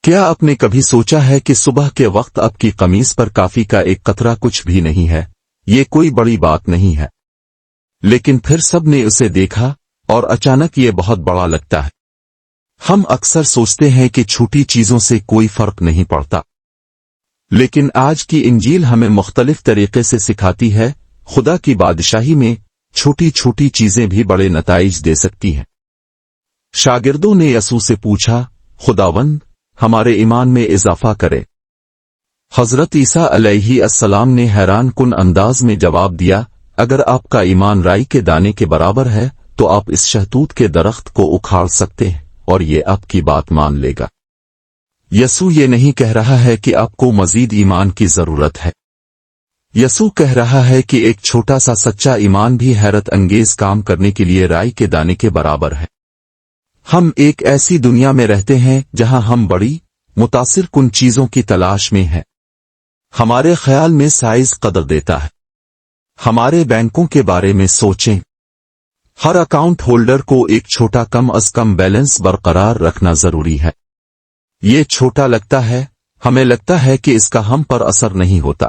کیا آپ نے کبھی سوچا ہے کہ صبح کے وقت آپ کی قمیص پر کافی کا ایک قطرہ کچھ بھی نہیں ہے؟ یہ کوئی بڑی بات نہیں ہے، لیکن پھر سب نے اسے دیکھا اور اچانک یہ بہت بڑا لگتا ہے۔ ہم اکثر سوچتے ہیں کہ چھوٹی چیزوں سے کوئی فرق نہیں پڑتا، لیکن آج کی انجیل ہمیں مختلف طریقے سے سکھاتی ہے خدا کی بادشاہی میں چھوٹی چھوٹی چیزیں بھی بڑے نتائج دے سکتی ہیں۔ شاگردوں نے یسوع سے پوچھا، خداوند، ہمارے ایمان میں اضافہ کرے۔ حضرت عیسیٰ علیہ السلام نے حیران کن انداز میں جواب دیا، اگر آپ کا ایمان رائی کے دانے کے برابر ہے تو آپ اس شہتوت کے درخت کو اکھاڑ سکتے ہیں اور یہ آپ کی بات مان لے گا۔ یسوع یہ نہیں کہہ رہا ہے کہ آپ کو مزید ایمان کی ضرورت ہے۔ یسوع کہہ رہا ہے کہ ایک چھوٹا سا سچا ایمان بھی حیرت انگیز کام کرنے کے لیے رائی کے دانے کے برابر ہے۔ ہم ایک ایسی دنیا میں رہتے ہیں جہاں ہم بڑی متاثر کن چیزوں کی تلاش میں ہیں۔ ہمارے خیال میں سائز قدر دیتا ہے۔ ہمارے بینکوں کے بارے میں سوچیں۔ ہر اکاؤنٹ ہولڈر کو ایک چھوٹا کم از کم بیلنس برقرار رکھنا ضروری ہے۔ یہ چھوٹا لگتا ہے، ہمیں لگتا ہے کہ اس کا ہم پر اثر نہیں ہوتا،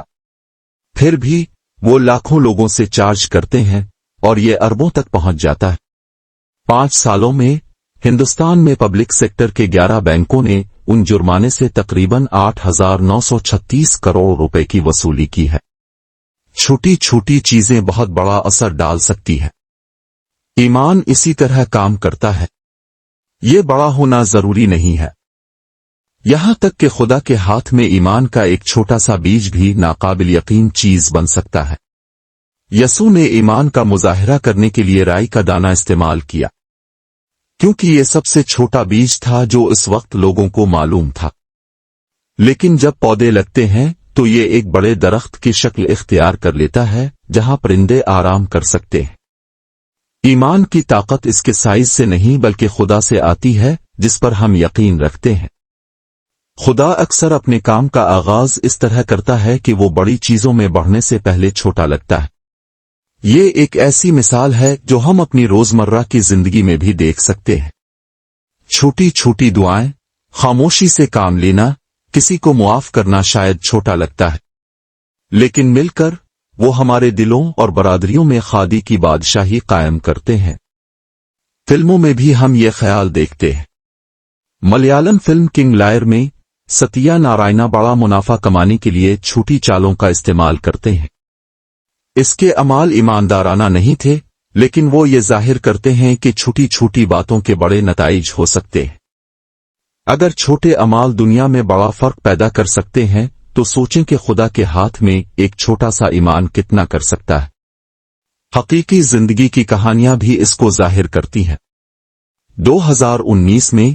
پھر بھی وہ لاکھوں لوگوں سے چارج کرتے ہیں اور یہ اربوں تک پہنچ جاتا ہے۔ 5 سالوں میں ہندوستان میں پبلک سیکٹر کے 11 بینکوں نے ان جرمانے سے تقریباً 8,936 کروڑ روپے کی وصولی کی ہے۔ چھوٹی چھوٹی چیزیں بہت بڑا اثر ڈال سکتی ہیں۔ ایمان اسی طرح کام کرتا ہے۔ یہ بڑا ہونا ضروری نہیں ہے، یہاں تک کہ خدا کے ہاتھ میں ایمان کا ایک چھوٹا سا بیج بھی ناقابل یقین چیز بن سکتا ہے۔ یسوع نے ایمان کا مظاہرہ کرنے کے لیے رائی کا دانہ استعمال کیا، کیونکہ یہ سب سے چھوٹا بیج تھا جو اس وقت لوگوں کو معلوم تھا۔ لیکن جب پودے لگتے ہیں تو یہ ایک بڑے درخت کی شکل اختیار کر لیتا ہے جہاں پرندے آرام کر سکتے ہیں۔ ایمان کی طاقت اس کے سائز سے نہیں بلکہ خدا سے آتی ہے جس پر ہم یقین رکھتے ہیں۔ خدا اکثر اپنے کام کا آغاز اس طرح کرتا ہے کہ وہ بڑی چیزوں میں بڑھنے سے پہلے چھوٹا لگتا ہے۔ یہ ایک ایسی مثال ہے جو ہم اپنی روزمرہ کی زندگی میں بھی دیکھ سکتے ہیں۔ چھوٹی چھوٹی دعائیں، خاموشی سے کام لینا، کسی کو معاف کرنا شاید چھوٹا لگتا ہے، لیکن مل کر وہ ہمارے دلوں اور برادریوں میں خدا کی بادشاہی قائم کرتے ہیں۔ فلموں میں بھی ہم یہ خیال دیکھتے ہیں۔ ملیالم فلم کنگ لائر میں ستیا نارائنا بڑا منافع کمانے کے لیے چھوٹی چالوں کا استعمال کرتے ہیں۔ اس کے اعمال ایماندارانہ نہیں تھے، لیکن وہ یہ ظاہر کرتے ہیں کہ چھوٹی چھوٹی باتوں کے بڑے نتائج ہو سکتے ہیں۔ اگر چھوٹے اعمال دنیا میں بڑا فرق پیدا کر سکتے ہیں تو سوچیں کہ خدا کے ہاتھ میں ایک چھوٹا سا ایمان کتنا کر سکتا ہے۔ حقیقی زندگی کی کہانیاں بھی اس کو ظاہر کرتی ہیں۔ 2019 میں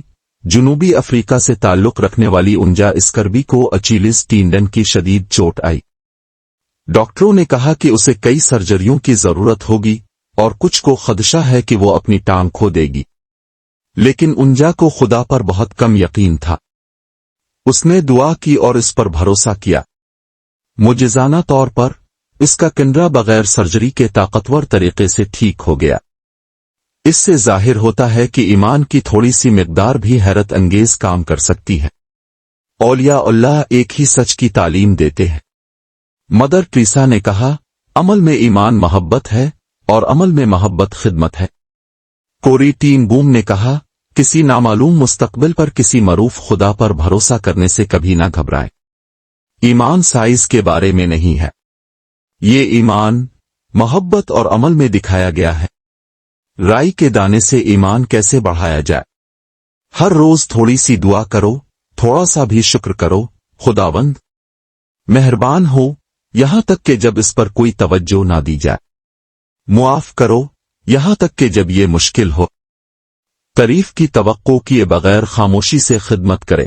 جنوبی افریقہ سے تعلق رکھنے والی انجا اسکربی کو اچیلز ٹینڈن کی شدید چوٹ آئی۔ ڈاکٹروں نے کہا کہ اسے کئی سرجریوں کی ضرورت ہوگی اور کچھ کو خدشہ ہے کہ وہ اپنی ٹانگ کھو دے گی، لیکن انجا کو خدا پر بہت کم یقین تھا۔ اس نے دعا کی اور اس پر بھروسہ کیا۔ معجزانہ طور پر اس کا کنڈرا بغیر سرجری کے طاقتور طریقے سے ٹھیک ہو گیا۔ اس سے ظاہر ہوتا ہے کہ ایمان کی تھوڑی سی مقدار بھی حیرت انگیز کام کر سکتی ہے۔ اولیاء اللہ ایک ہی سچ کی تعلیم دیتے ہیں۔ مدر ٹریسا نے کہا، عمل میں ایمان محبت ہے اور عمل میں محبت خدمت ہے۔ کوری ٹین بوم نے کہا، کسی نامعلوم مستقبل پر کسی معروف خدا پر بھروسہ کرنے سے کبھی نہ گھبرائیں۔ ایمان سائز کے بارے میں نہیں ہے، یہ ایمان محبت اور عمل میں دکھایا گیا ہے۔ رائی کے دانے سے ایمان کیسے بڑھایا جائے؟ ہر روز تھوڑی سی دعا کرو، تھوڑا سا بھی شکر کرو، خداوند مہربان ہو، یہاں تک کہ جب اس پر کوئی توجہ نہ دی جائے۔ معاف کرو، یہاں تک کہ جب یہ مشکل ہو۔ تعریف کی توقع کیے بغیر خاموشی سے خدمت کرے۔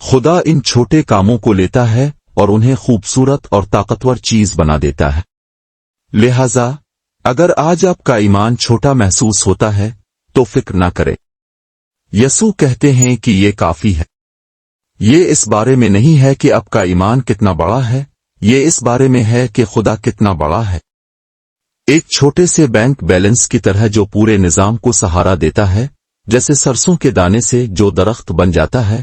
خدا ان چھوٹے کاموں کو لیتا ہے اور انہیں خوبصورت اور طاقتور چیز بنا دیتا ہے۔ لہذا اگر آج آپ کا ایمان چھوٹا محسوس ہوتا ہے تو فکر نہ کرے۔ یسوع کہتے ہیں کہ یہ کافی ہے۔ یہ اس بارے میں نہیں ہے کہ آپ کا ایمان کتنا بڑا ہے، یہ اس بارے میں ہے کہ خدا کتنا بڑا ہے۔ ایک چھوٹے سے بینک بیلنس کی طرح جو پورے نظام کو سہارا دیتا ہے، جیسے سرسوں کے دانے سے جو درخت بن جاتا ہے،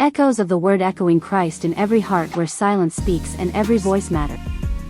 Echoes of the word echoing Christ in every heart where silence speaks and every voice matter.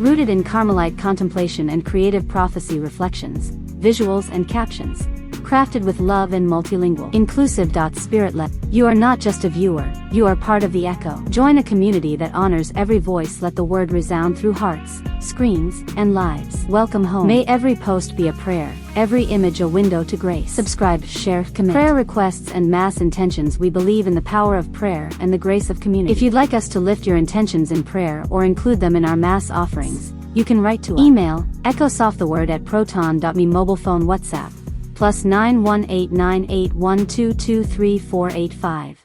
Rooted in Carmelite contemplation and creative prophecy reflections, visuals and captions. Crafted with love and multilingual. Inclusive. Spirit-led. You are not just a viewer, you are part of the echo. Join a community that honors every voice. Let the word resound through hearts, screens, and lives. Welcome home. May every post be a prayer, every image a window to grace. Subscribe, share, commit. Prayer requests and mass intentions. We believe in the power of prayer and the grace of community. If you'd like us to lift your intentions in prayer or include them in our mass offerings, you can write to us. Email, echosofttheword@proton.me. Mobile phone WhatsApp, +918981223485.